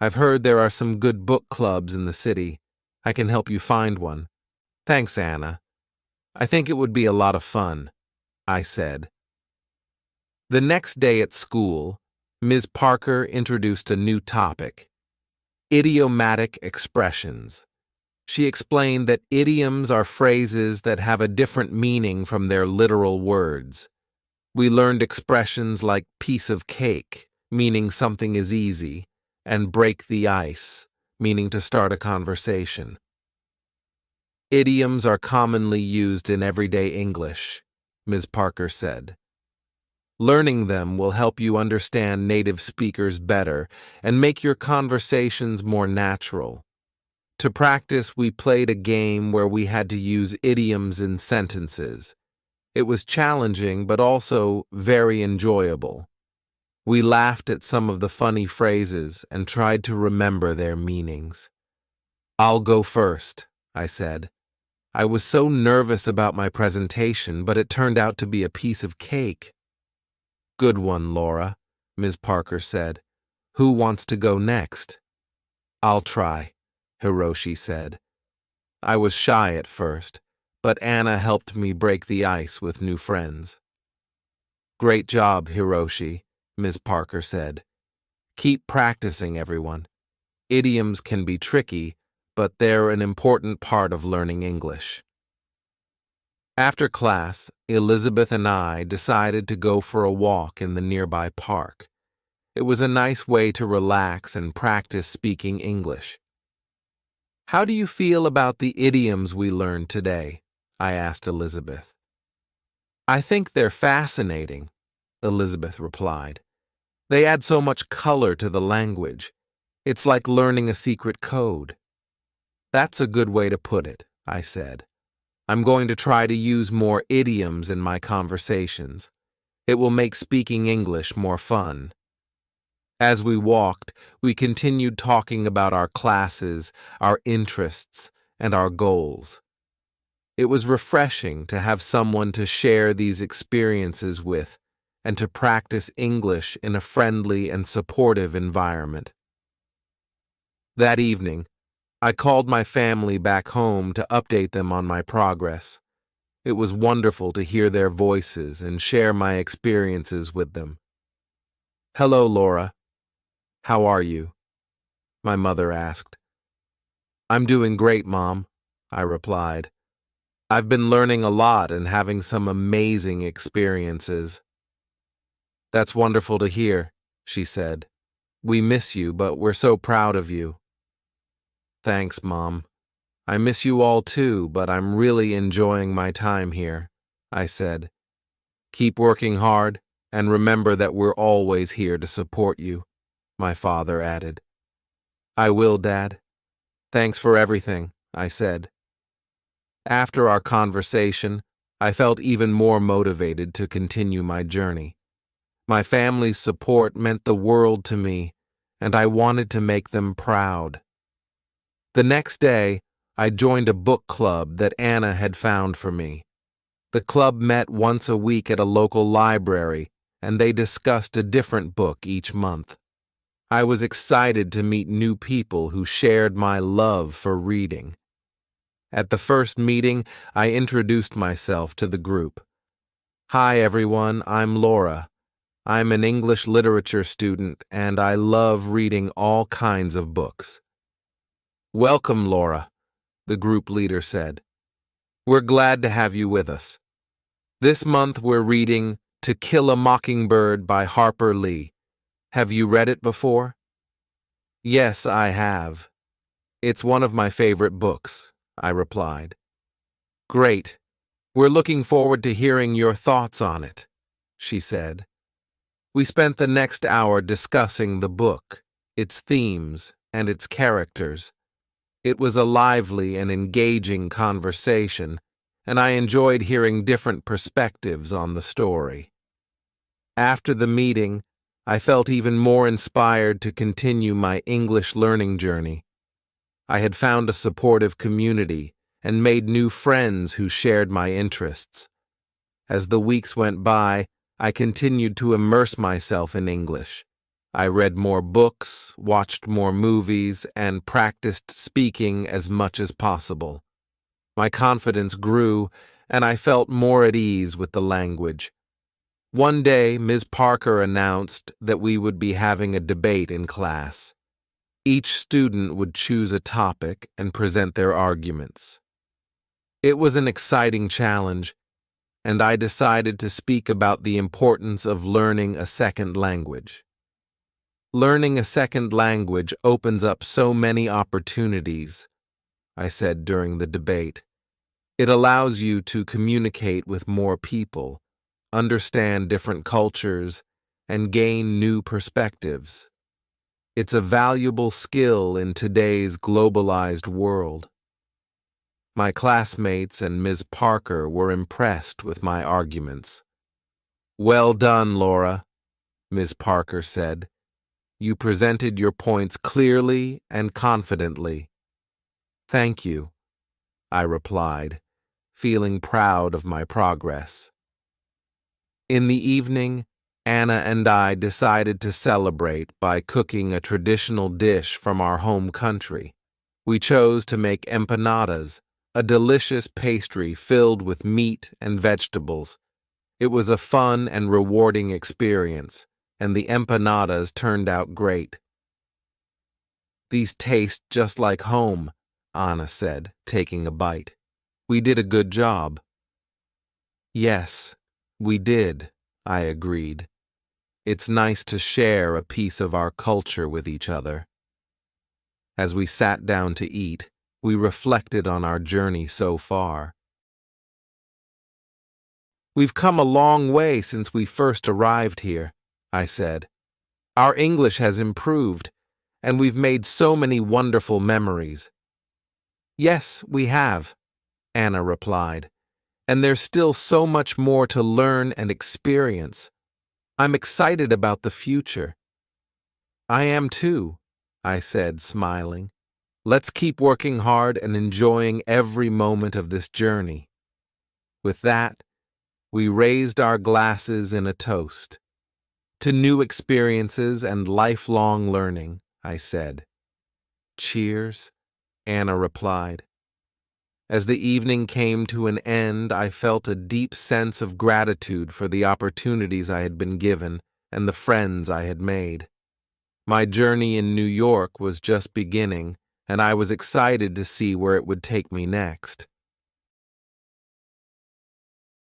Speaker 1: I've heard there are some good book clubs in the city. I can help you find one. Thanks, Anna. I think it would be a lot of fun, I said. The next day at school, Ms. Parker introduced a new topic: idiomatic expressions. She explained that idioms are phrases that have a different meaning from their literal words. We learned expressions like piece of cake, meaning something is easy, and break the ice, meaning to start a conversation. Idioms are commonly used in everyday English, Ms. Parker said. Learning them will help you understand native speakers better and make your conversations more natural. To practice, we played a game where we had to use idioms in sentences. It was challenging, but also very enjoyable. We laughed at some of the funny phrases and tried to remember their meanings. "I'll go first," I said. I was so nervous about my presentation, but it turned out to be a piece of cake. "Good one, Laura," Ms. Parker said. "Who wants to go next?" "I'll try," Hiroshi said. I was shy at first, but Anna helped me break the ice with new friends. "Great job, Hiroshi," Ms. Parker said. "Keep practicing, everyone. Idioms can be tricky, but they're an important part of learning English." After class, Elizabeth and I decided to go for a walk in the nearby park. It was a nice way to relax and practice speaking English. "How do you feel about the idioms we learned today?" I asked Elizabeth. "I think they're fascinating," Elizabeth replied. "They add so much color to the language. It's like learning a secret code." "That's a good way to put it," I said. "I'm going to try to use more idioms in my conversations. It will make speaking English more fun." As we walked, we continued talking about our classes, our interests, and our goals. It was refreshing to have someone to share these experiences with and to practice English in a friendly and supportive environment. That evening, I called my family back home to update them on my progress. It was wonderful to hear their voices and share my experiences with them. "Hello, Laura. How are you?" my mother asked. "I'm doing great, Mom," I replied. "I've been learning a lot and having some amazing experiences." "That's wonderful to hear," she said. "We miss you, but we're so proud of you." "Thanks, Mom. I miss you all too, but I'm really enjoying my time here," I said. "Keep working hard, and remember that we're always here to support you," my father added. "I will, Dad. Thanks for everything," I said. After our conversation, I felt even more motivated to continue my journey. My family's support meant the world to me, and I wanted to make them proud. The next day, I joined a book club that Anna had found for me. The club met once a week at a local library, and they discussed a different book each month. I was excited to meet new people who shared my love for reading. At the first meeting, I introduced myself to the group. "Hi, everyone, I'm Laura. I'm an English literature student, and I love reading all kinds of books." "Welcome, Laura," the group leader said. "We're glad to have you with us. This month we're reading To Kill a Mockingbird by Harper Lee. Have you read it before?" "Yes, I have. It's one of my favorite books," I replied. "Great. We're looking forward to hearing your thoughts on it," she said. We spent the next hour discussing the book, its themes, and its characters. It was a lively and engaging conversation, and I enjoyed hearing different perspectives on the story. After the meeting, I felt even more inspired to continue my English learning journey. I had found a supportive community and made new friends who shared my interests. As the weeks went by, I continued to immerse myself in English. I read more books, watched more movies, and practiced speaking as much as possible. My confidence grew, and I felt more at ease with the language. One day, Ms. Parker announced that we would be having a debate in class. Each student would choose a topic and present their arguments. It was an exciting challenge, and I decided to speak about the importance of learning a second language. Learning a second language opens up so many opportunities, I said during the debate. It allows you to communicate with more people, understand different cultures, and gain new perspectives. It's a valuable skill in today's globalized world. My classmates and Ms. Parker were impressed with my arguments. "Well done, Laura," Ms. Parker said. "You presented your points clearly and confidently." "Thank you," I replied, feeling proud of my progress. In the evening, Anna and I decided to celebrate by cooking a traditional dish from our home country. We chose to make empanadas, a delicious pastry filled with meat and vegetables. It was a fun and rewarding experience, and the empanadas turned out great. "These taste just like home," Anna said, taking a bite. "We did a good job." "Yes, we did," I agreed. "It's nice to share a piece of our culture with each other." As we sat down to eat, we reflected on our journey so far. "We've come a long way since we first arrived here," I said. "Our English has improved, and we've made so many wonderful memories." "Yes, we have," Anna replied, "and there's still so much more to learn and experience. I'm excited about the future." "I am too," I said, smiling. "Let's keep working hard and enjoying every moment of this journey." With that, we raised our glasses in a toast. "To new experiences and lifelong learning," I said. "Cheers," Anna replied. As the evening came to an end, I felt a deep sense of gratitude for the opportunities I had been given and the friends I had made. My journey in New York was just beginning, and I was excited to see where it would take me next.